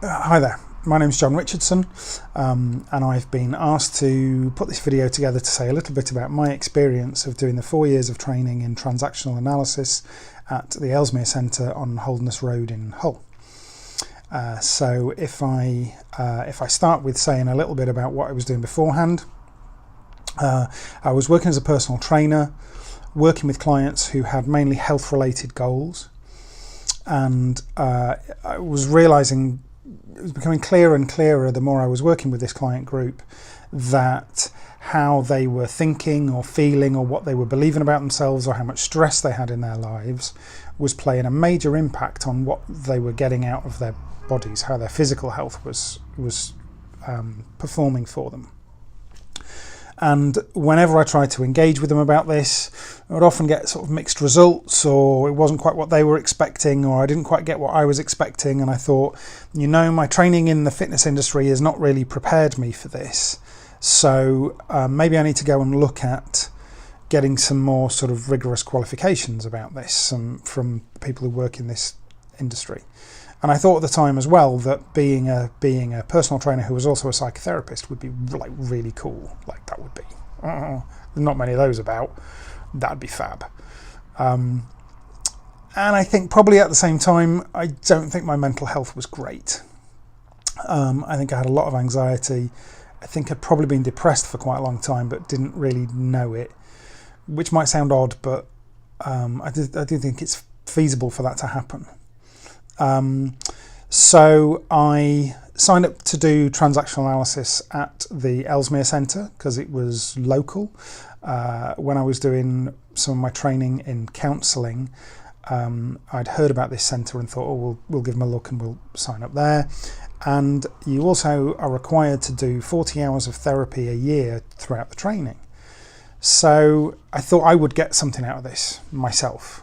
Hi there, my name's John Richardson, and I've been asked to put this video together to say a little bit about my experience of doing the 4 years of training in transactional analysis at the Ellesmere Centre on Holderness Road in Hull. So if I start with saying a little bit about what I was doing beforehand, I was working as a personal trainer, working with clients who had mainly health-related goals, and I was realising, it was becoming clearer and clearer the more I was working with this client group, that how they were thinking or feeling or what they were believing about themselves or how much stress they had in their lives was playing a major impact on what they were getting out of their bodies, how their physical health was performing for them. And whenever I tried to engage with them about this, I would often get sort of mixed results, or it wasn't quite what they were expecting, or I didn't quite get what I was expecting. And I thought, my training in the fitness industry has not really prepared me for this. So maybe I need to go and look at getting some more sort of rigorous qualifications about this from people who work in this industry. And I thought at the time as well that being a personal trainer who was also a psychotherapist would be like really cool. Like that would be, there's not many of those about. That'd be fab. And I think probably at the same time, I don't think my mental health was great. I think I had a lot of anxiety. I think I'd probably been depressed for quite a long time, but didn't really know it, which might sound odd, but I do think it's feasible for that to happen. So I signed up to do transactional analysis at the Ellesmere Centre because it was local. When I was doing some of my training in counselling, I'd heard about this centre and thought, we'll give them a look and we'll sign up there. And you also are required to do 40 hours of therapy a year throughout the training. So I thought I would get something out of this myself.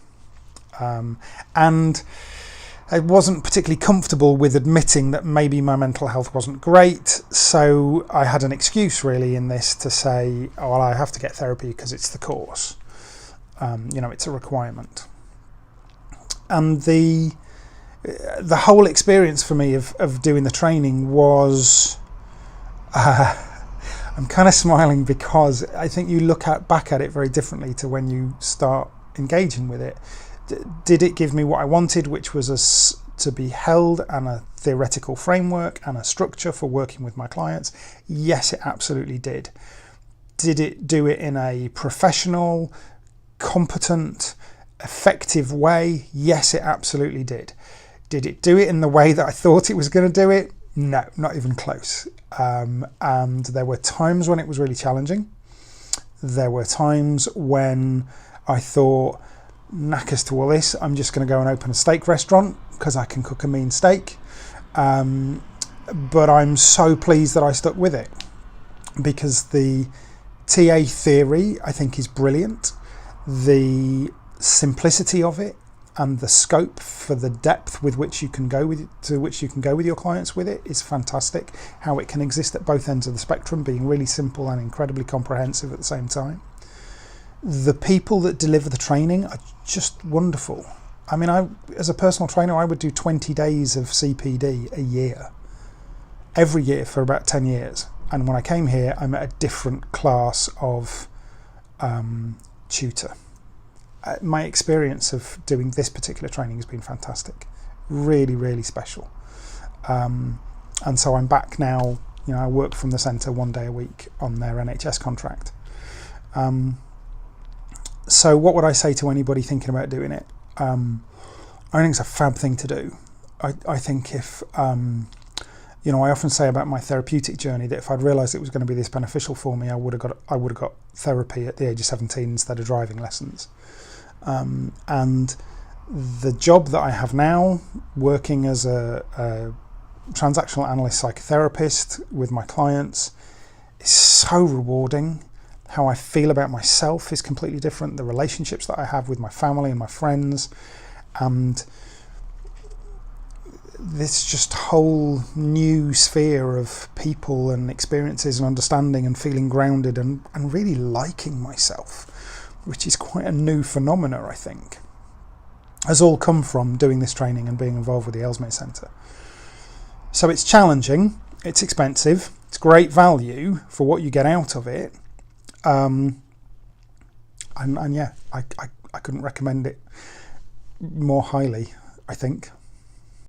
And I wasn't particularly comfortable with admitting that maybe my mental health wasn't great, so I had an excuse really in this to say, well, I have to get therapy because it's the course. It's a requirement. And the whole experience for me of doing the training was, I'm kind of smiling because I think you look back at it very differently to when you start engaging with it. Did it give me what I wanted, which was to be held and a theoretical framework and a structure for working with my clients? Yes, it absolutely did. Did it do it in a professional, competent, effective way? Yes, it absolutely did. Did it do it in the way that I thought it was going to do it? No, not even close. And there were times when it was really challenging. There were times when I thought, knackers to all this, I'm just going to go and open a steak restaurant because I can cook a mean steak. But I'm so pleased that I stuck with it because the TA theory I think is brilliant. The simplicity of it and the scope for the depth with which you can go with your clients with it is fantastic. How it can exist at both ends of the spectrum, being really simple and incredibly comprehensive at the same time. The people that deliver the training are just wonderful. I mean, as a personal trainer, I would do 20 days of CPD a year, every year for about 10 years. And when I came here, I met a different class of tutor. My experience of doing this particular training has been fantastic, really, really special. And so I'm back now. I work from the centre 1 day a week on their NHS contract. So what would I say to anybody thinking about doing it? I think it's a fab thing to do. I think if, I often say about my therapeutic journey that if I'd realised it was going to be this beneficial for me, I would have got therapy at the age of 17 instead of driving lessons. And the job that I have now, working as a transactional analyst psychotherapist with my clients, is so rewarding. How I feel about myself is completely different. The relationships that I have with my family and my friends, and this just whole new sphere of people and experiences and understanding and feeling grounded and really liking myself, which is quite a new phenomena, I think, has all come from doing this training and being involved with the Ellesmere Centre. So it's challenging, it's expensive, it's great value for what you get out of it. And yeah, I couldn't recommend it more highly, I think.